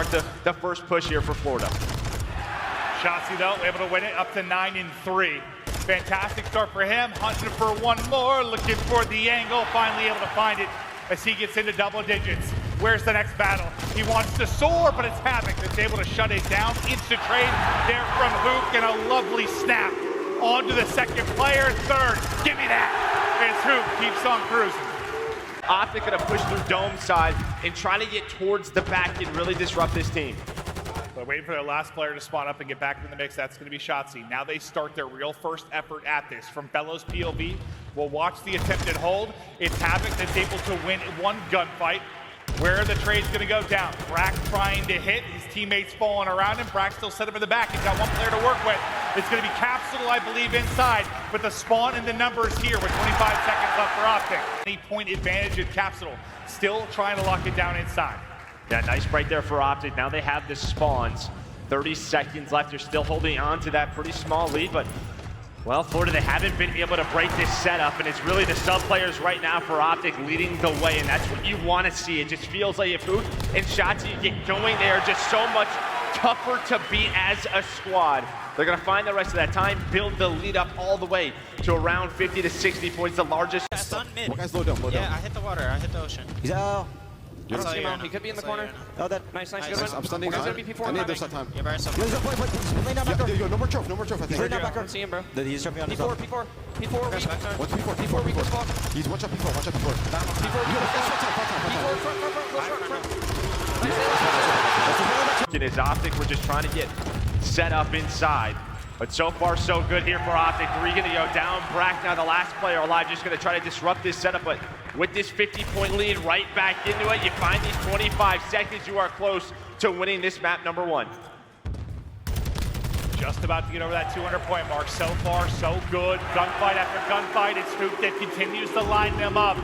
start the first push here for Florida. Shotzzy, though, able to win it up to 9-3. Fantastic start for him, hunting for one more, looking for the angle, finally able to find it as he gets into double digits. Where's the next battle? He wants to soar, but it's Havoc that's able to shut it down. Instant trade there from Hook, and a lovely snap onto the second player. Third, give me that. As Hook keeps on cruising. Optic gonna push through Dome side and try to get towards the back and really disrupt this team. But waiting for their last player to spawn up and get back in the mix, that's going to be Shotzzy. Now they start their real first effort at this. From Bellows POV, we'll watch the attempted hold. It's Havoc that's able to win one gunfight. Where the trade's going to go down. Brack trying to hit. His teammates falling around him. Brack still set him in the back. He's got one player to work with. It's going to be Capsule, I believe, inside. But the spawn and the numbers here with 25 seconds left for Optic. Any point advantage in Capsule. Still trying to lock it down inside. Yeah, nice right there for Optic. Now they have the spawns. 30 seconds left. They're still holding on to that pretty small lead, but well, Florida, they haven't been able to break this setup, and it's really the sub players right now for Optic leading the way, and that's what you want to see. It just feels like if Hook and Shotzzy get going, they are just so much tougher to beat as a squad. They're going to find the rest of that time, build the lead up all the way to around 50 to 60 points, the largest. Stun mid. One guy's low down, low down. Yeah, I hit the water, I hit the ocean. He's out. I don't see him. He could be in the corner. Oh, that nice, good one. I'm stunning. He's gonna be P4. I need there's that time. Yeah, very simple. Yo, no more troph, I think. He's not back. I don't see him, bro. He's jumping on P4. What's P4? Weak as fuck. He's watch out P4. P4. His Optic, we're just trying to get set up inside. But so far, so good here for Optic. 3 gonna go down. Brack now the last player alive, just gonna try to disrupt this setup. But with this 50-point lead right back into it, you find these 25 seconds, you are close to winning this map number 1. Just about to get over that 200-point mark. So far, so good. Gunfight after gunfight. It's Hook that continues to line them up.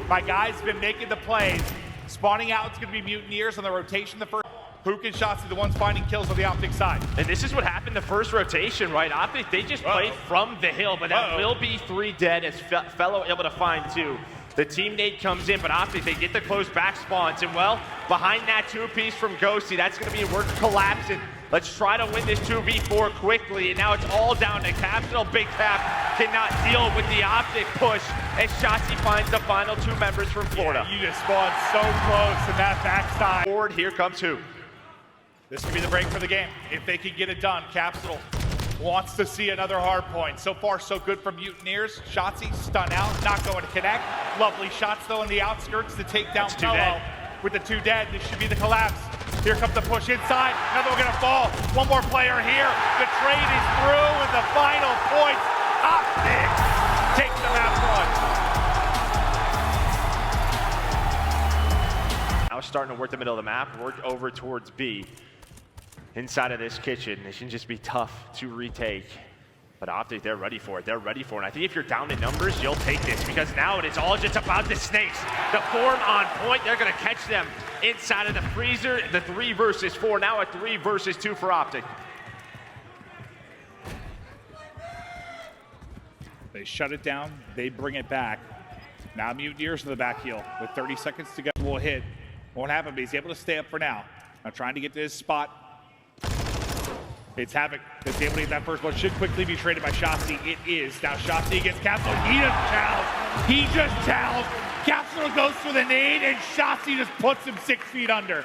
My guys been making the plays. Spawning out, it's gonna be Mutineers on the rotation the first. Hook and Shotzzy, the ones finding kills on the Optic side. And this is what happened the first rotation, right? Optic, they just played from the hill, but that will be 3 dead as Fellow able to find 2. The team nade comes in, but Optic, they get the close back spawns. And well, behind that 2-piece from Ghosty, that's gonna be Rokkr collapsing. Let's try to win this 2v4 quickly. And now it's all down to Capsule. Big Cap cannot deal with the Optic push as Shotzzy finds the final 2 members from Florida. Yeah, you just spawned so close to that backside. Forward, here comes Hook. This could be the break for the game. If they can get it done, Capsule wants to see another hard point. So far, so good from Mutineers. Shotzzy, stun out, not going to connect. Lovely shots, though, in the outskirts to take down Fellow. With the 2 dead, this should be the collapse. Here comes the push inside. Another one gonna fall. One more player here. The trade is through with the final points. Optic takes the map 1. Now starting to work the middle of the map, work over towards B. Inside of this kitchen, it should just be tough to retake. But Optic, they're ready for it. They're ready for it. And I think if you're down in numbers, you'll take this because now it's all just about the snakes. The form on point, they're going to catch them inside of the freezer. The 3 versus 4, now a 3 versus 2 for Optic. They shut it down. They bring it back. Now Mutineers in the back heel with 30 seconds to go. Will hit. Won't happen, but he's able to stay up for now. Now trying to get to his spot. It's Havoc that's able to get that first one. Should quickly be traded by Shotzzy. It is. Now Shotzzy against Capsule. He just chows. Capsule goes for the nade, and Shotzzy just puts him 6 feet under.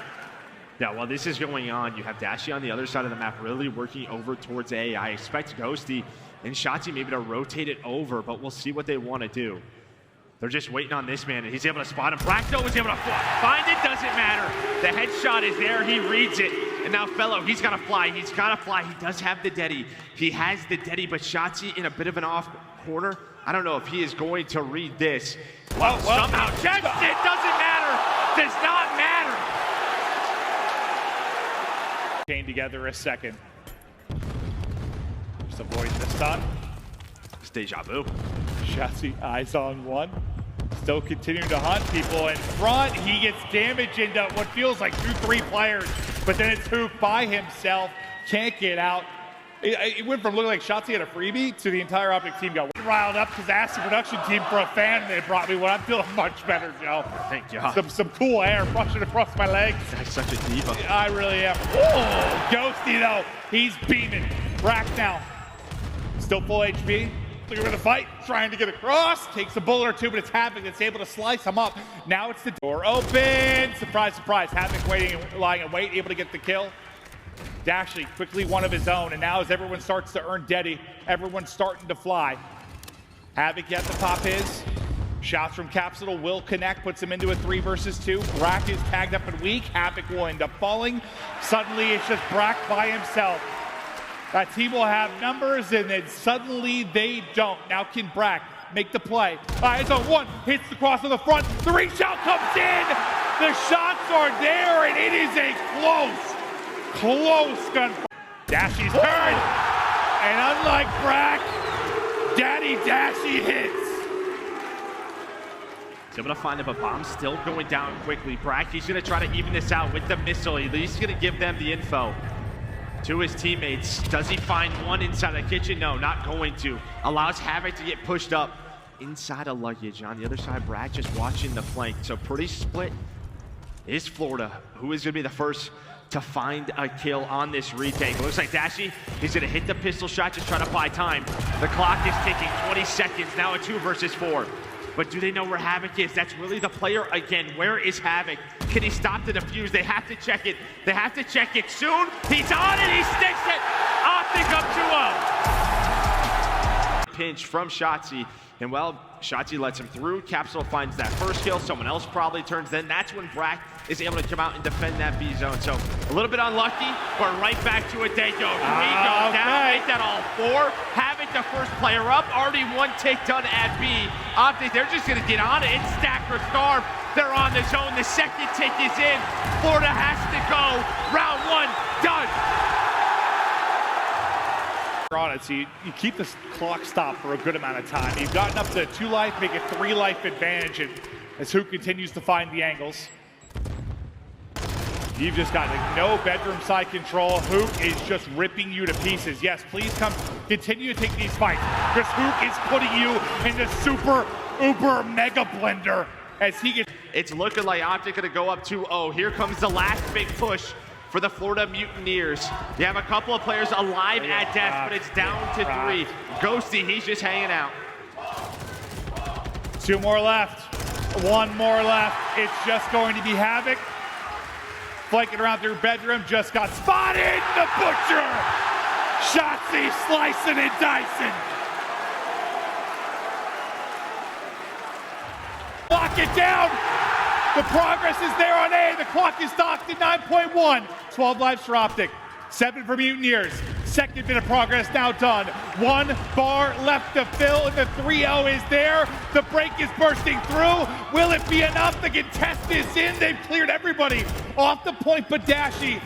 Yeah, while this is going on, you have Dashy on the other side of the map really working over towards A. I expect Ghosty and Shotzzy maybe to rotate it over, but we'll see what they want to do. They're just waiting on this man, and he's able to spot him. Brackdo was able to find it, doesn't matter. The headshot is there, he reads it. And now Fellow, he's got to fly, He does have the deady. He has the deady, but Shotzzy in a bit of an off corner. I don't know if he is going to read this. Well, somehow checks it, doesn't matter. Does not matter. Came together a second. Just avoiding the stun. It's deja vu. Shotzzy, eyes on 1. Still continuing to hunt people in front. He gets damage into what feels like 2-3 players, but then it's Hook by himself. Can't get out. It went from looking like Shotzzy had a freebie to the entire Optic team got riled up because I asked the production team for a fan. They brought me one. I'm feeling much better, Joe. Thank God. Some cool air rushing across my legs. That's such a diva. I really am. Oh, Ghosty though. He's beaming. Brack now. Still full HP. Looking for the fight. Trying to get across. Takes a bullet or two, but it's Havoc that's able to slice him up. Now it's the door open. Surprise, surprise. Havoc waiting, lying in wait, able to get the kill. Dashley quickly one of his own, and now as everyone starts to earn Deddy, everyone's starting to fly. Havoc yet to pop his. Shots from Capsule will connect, puts him into a 3 versus 2. Brack is tagged up and weak. Havoc will end up falling. Suddenly it's just Brack by himself. That team will have numbers, and then suddenly they don't. Now can Brack make the play? It's on 1, hits the cross on the front. The reshot comes in. The shots are there, and it is a close gunfight. Dashy's turn, and unlike Brack, Daddy Dashy hits. He's able to find him, but bomb's still going down quickly. Brack, he's going to try to even this out with the missile. He's going to give them the info to his teammates. Does he find one inside the kitchen? No, not going to. Allows Havoc to get pushed up inside of luggage. On the other side, Brack just watching the flank. So pretty split is Florida. Who is going to be the first to find a kill on this retake? Looks like Dashy, he's gonna hit the pistol shot, just trying to buy time. The clock is ticking, 20 seconds, now a 2 versus 4. But do they know where Havoc is? That's really the player again. Where is Havoc? Can he stop the defuse? They have to check it. They have to check it soon. He's on it, he sticks it. Optic up 2-0. Pinch from Shotzzy, and well, Shotzzy lets him through. Capsule finds that first kill. Someone else probably turns. Then that's when Brack is able to come out and defend that B zone. So a little bit unlucky, but right back to it they go. 3 go down, make that all 4. Havoc the first player up. Already 1 tick done at B. Optic, they're just gonna get on it. It's stack or starve. They're on the zone. The second tick is in. Florida has to go. Round 1 done. On it, so you keep this clock stopped for a good amount of time. You've gotten up to 2 life, make it 3 life advantage, and as Hook continues to find the angles. You've just got no bedroom side control. Hook is just ripping you to pieces. Yes, please continue to take these fights, because Hook is putting you in the super uber mega blender as he gets. It's looking like Optic gonna go up 2-0. Here comes the last big push for the Florida Mutineers. You have a couple of players alive at death, but it's down to 3. Ghosty, he's just hanging out. 2 more left. 1 more left. It's just going to be Havoc. Flanking around through bedroom, just got spotted. The Butcher. Shotzzy slicing and dicing. Lock it down. The progress is there on A. The clock is docked at 9.1. 12 lives for Optic. 7 for Mutineers. Second bit of progress now done. 1 bar left to fill, and the 3-0 is there. The break is bursting through. Will it be enough? The contest is in. They've cleared everybody off the point but Dashy.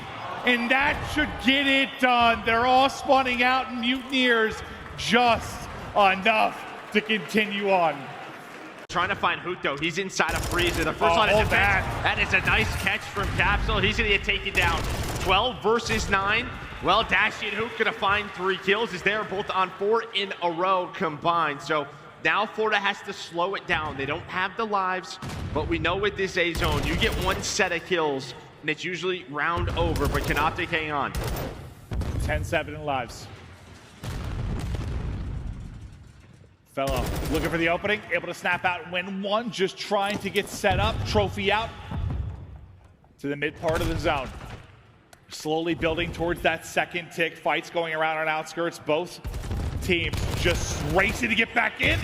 And that should get it done. They're all spawning out, and Mutineers just enough to continue on. Trying to find Hoot though. He's inside a freezer. The first line of defense. That is a nice catch from Capsule. He's gonna get taken down. 12 versus 9. Well, Dashy and Hoot gonna find 3 kills as they're both on 4 in a row combined. So now Florida has to slow it down. They don't have the lives, but we know with this A zone, you get 1 set of kills and it's usually round over, but can Optic hang on? 10-7 in lives. Fellow looking for the opening, able to snap out and win 1, just trying to get set up, trophy out to the mid part of the zone. Slowly building towards that second tick. Fights going around on outskirts. Both teams just racing to get back in.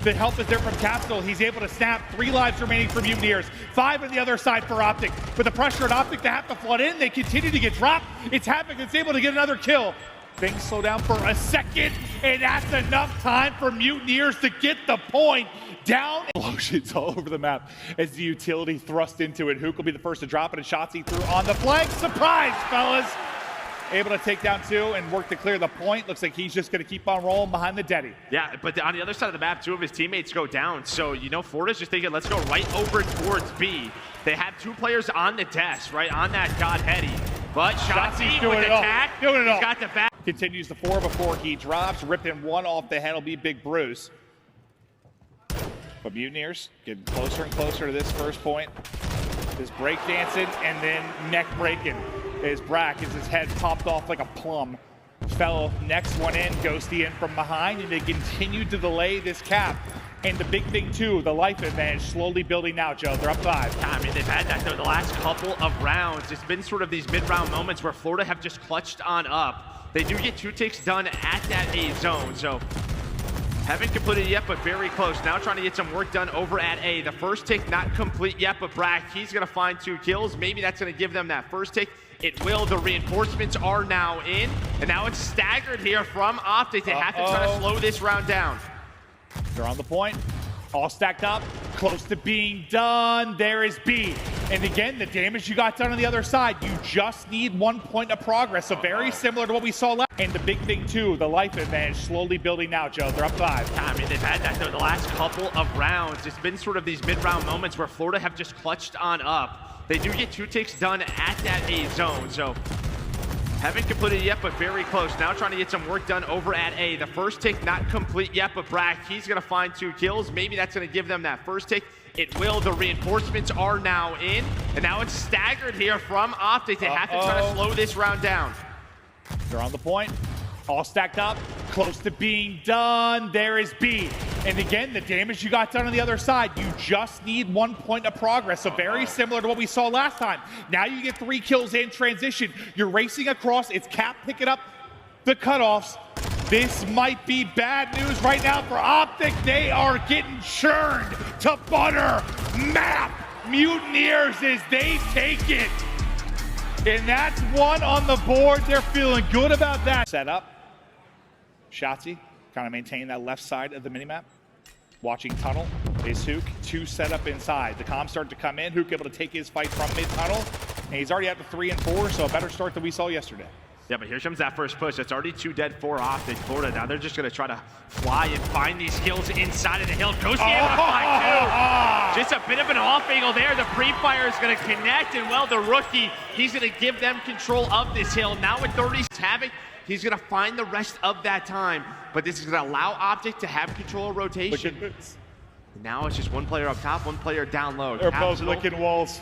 The help is there from Capsule. He's able to snap. 3 lives remaining for Mutineers. 5 on the other side for Optic. With the pressure on Optic to have to flood in, they continue to get dropped. It's Havoc that's able to get another kill. Things slow down for a second, and that's enough time for Mutineers to get the point down. Explosions all over the map as the utility thrust into it. Hook will be the first to drop it, and Shotzzy through on the flank. Surprise, fellas! Able to take down 2 and work to clear the point. Looks like he's just going to keep on rolling behind the Deddy. Yeah, but on the other side of the map, 2 of his teammates go down. So, you know, Florida's just thinking, let's go right over towards B. They have 2 players on the desk, right, on that God Hetty. But Shotzzy doing with it the all. tack. Doing it all. He's got the back. Continues the 4 before he drops, ripping one off the head. Will be big bruise. But Mutineers getting closer and closer to this first point. This break dancing and then neck breaking as Brack as his head popped off like a plum. Fellow next one in, Ghosty in from behind, and they continue to delay this cap. And the big thing too, the life advantage slowly building now, Joe. They're up 5. I mean, they've had that though the last couple of rounds. It's been sort of these mid-round moments where Florida have just clutched on up. They do get 2 ticks done at that A zone, so haven't completed yet, but very close. Now trying to get some work done over at A. The first tick not complete yet, but Brack, he's gonna find 2 kills. Maybe that's gonna give them that first tick. It will. The reinforcements are now in, and now it's staggered here from Optic. They have to try to slow this round down. They're on the point, all stacked up, close to being done. There is B. And again, the damage you got done on the other side, you just need 1 point of progress. So very similar to what we saw last. And the big thing too, the life advantage slowly building now, Joe. They're up 5. I mean, they've had that though the last couple of rounds. It's been sort of these mid-round moments where Florida have just clutched on up. They do get 2 ticks done at that A zone, so haven't completed yet, but very close. Now trying to get some work done over at A. The first tick not complete yet, but Brack, he's gonna find 2 kills. Maybe that's gonna give them that first tick. It will. The reinforcements are now in, and now it's staggered here from Optic. They have to try to slow this round down. They're on the point, all stacked up, close to being done. There is B. And again, the damage you got done on the other side, you just need 1 point of progress. So very similar to what we saw last time. Now you get 3 kills in transition. You're racing across. It's Cap picking up the cutoffs. This might be bad news right now for Optic. They are getting churned to butter. Map Mutineers as they take it. And that's 1 on the board. They're feeling good about that. Set up. Shotzzy kind of maintaining that left side of the minimap. Watching tunnel is Hook. 2 set up inside. The comms start to come in. Hook able to take his fight from mid-tunnel. And he's already at the 3 and 4, so a better start than we saw yesterday. Yeah, but here comes that first push. It's already 2 dead for Optic. Florida, now they're just going to try to fly and find these kills inside of the hill. Ghosty able to find 2. Just a bit of an off angle there. The pre-fire is going to connect, and well, the rookie, he's going to give them control of this hill. Now with 30 Havoc, he's going to find the rest of that time, but this is going to allow Optic to have control of rotation. Now it's just 1 player up top, 1 player down low. They're both licking walls.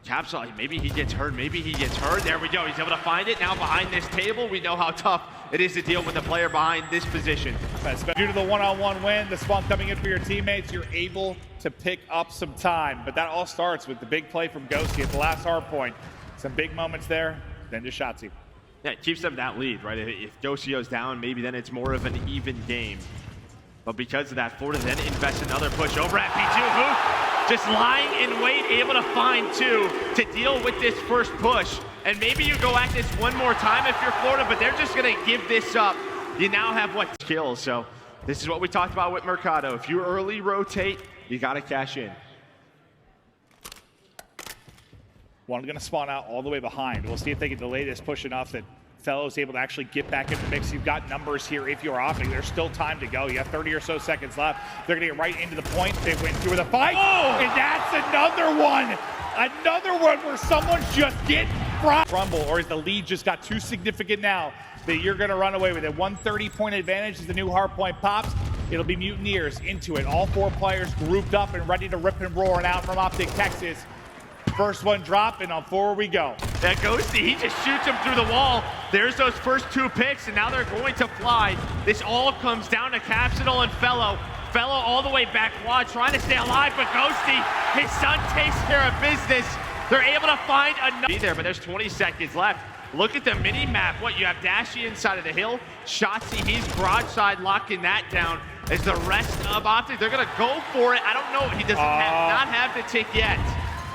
Capsule, maybe he gets hurt, maybe he gets hurt. There we go, he's able to find it. Now behind this table, we know how tough it is to deal with a player behind this position. Due to the one-on-one win, the spawn coming in for your teammates, you're able to pick up some time. But that all starts with the big play from Ghosty at the last hard point. Some big moments there, then just Shotzzy. Yeah, it keeps them that lead, right? If Ghosty goes down, maybe then it's more of an even game. But because of that, Florida then invests another push over at P2. Hook just lying in wait, able to find 2 to deal with this first push. And maybe you go at this 1 more time if you're Florida, but they're just gonna give this up. You now have what? Kills, so this is what we talked about with Mercado. If you early rotate, you gotta cash in. One gonna spawn out all the way behind. We'll see if they can delay this push enough that Fellow's able to actually get back in the mix. You've got numbers here if you're Optic. There's still time to go. You have 30 or so seconds left. They're gonna get right into the point. They went through the fight. Oh! And that's another one. Another one where someone's just getting rumble, or is the lead just got too significant now that you're gonna run away with it? 130-point advantage as the new hard point pops. It'll be Mutineers into it. All 4 players grouped up and ready to rip and roar and out from Optic Texas. First one drop, and on 4 we go. That Ghosty, he just shoots him through the wall. There's those first 2 picks, and now they're going to fly. This all comes down to Capsidal and Fellow. Fellow all the way back quad, trying to stay alive, but Ghosty, his son takes care of business. They're able to find another. Be there, but there's 20 seconds left. Look at the mini map. What, you have Dashy inside of the hill. Shotzzy, he's broadside locking that down. As the rest of Optic, they're gonna go for it. I don't know, he doesn't not have the tick yet.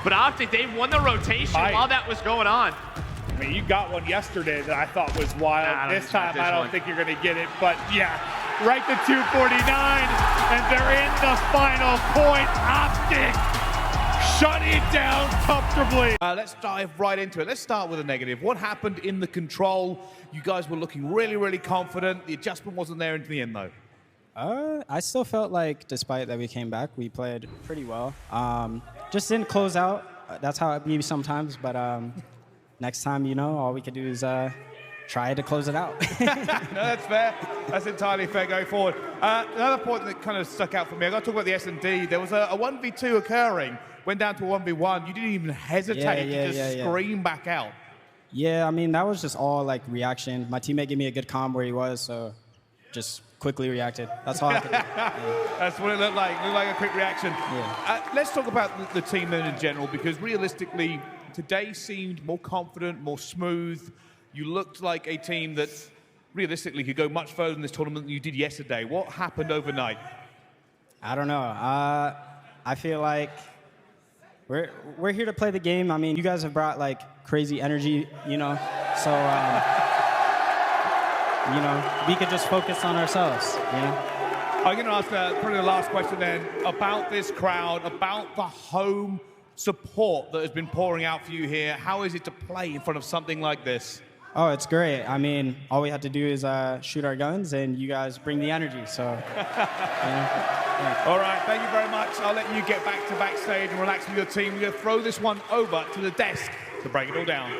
But Optic, they won the rotation while that was going on. I mean, you got one yesterday that I thought was wild. This time, I don't think you're going to get it. But yeah, right to 249, and they're in the final point. Optic shut it down comfortably. Let's dive right into it. Let's start with a negative. What happened in the control? You guys were looking really, really confident. The adjustment wasn't there into the end, though. I still felt like, despite that we came back, we played pretty well. Just didn't close out. That's how it be sometimes. But next time, you know, all we could do is try to close it out. No, that's fair. That's entirely fair going forward. Another point that kind of stuck out for me, I got to talk about the S&D. There was a 1v2 occurring, went down to a 1v1. You didn't even hesitate to just scream back out. Yeah, I mean, that was just all like reaction. My teammate gave me a good comm where he was, so just quickly reacted. That's all I could do. Yeah. That's what it looked like. It looked like a quick reaction. Yeah. Let's talk about the team then in general, because realistically, today seemed more confident, more smooth. You looked like a team that realistically could go much further in this tournament than you did yesterday. What happened overnight? I don't know. I feel like we're here to play the game. I mean, you guys have brought like crazy energy, you know. So you know, we could just focus on ourselves, you know. I'm going to ask probably the last question then about this crowd, about the home support that has been pouring out for you here. How is it to play in front of something like this? Oh, it's great. I mean, all we have to do is shoot our guns, and you guys bring the energy. So, yeah. All right, thank you very much. I'll let you get back to backstage and relax with your team. We're going to throw this one over to the desk to break it all down.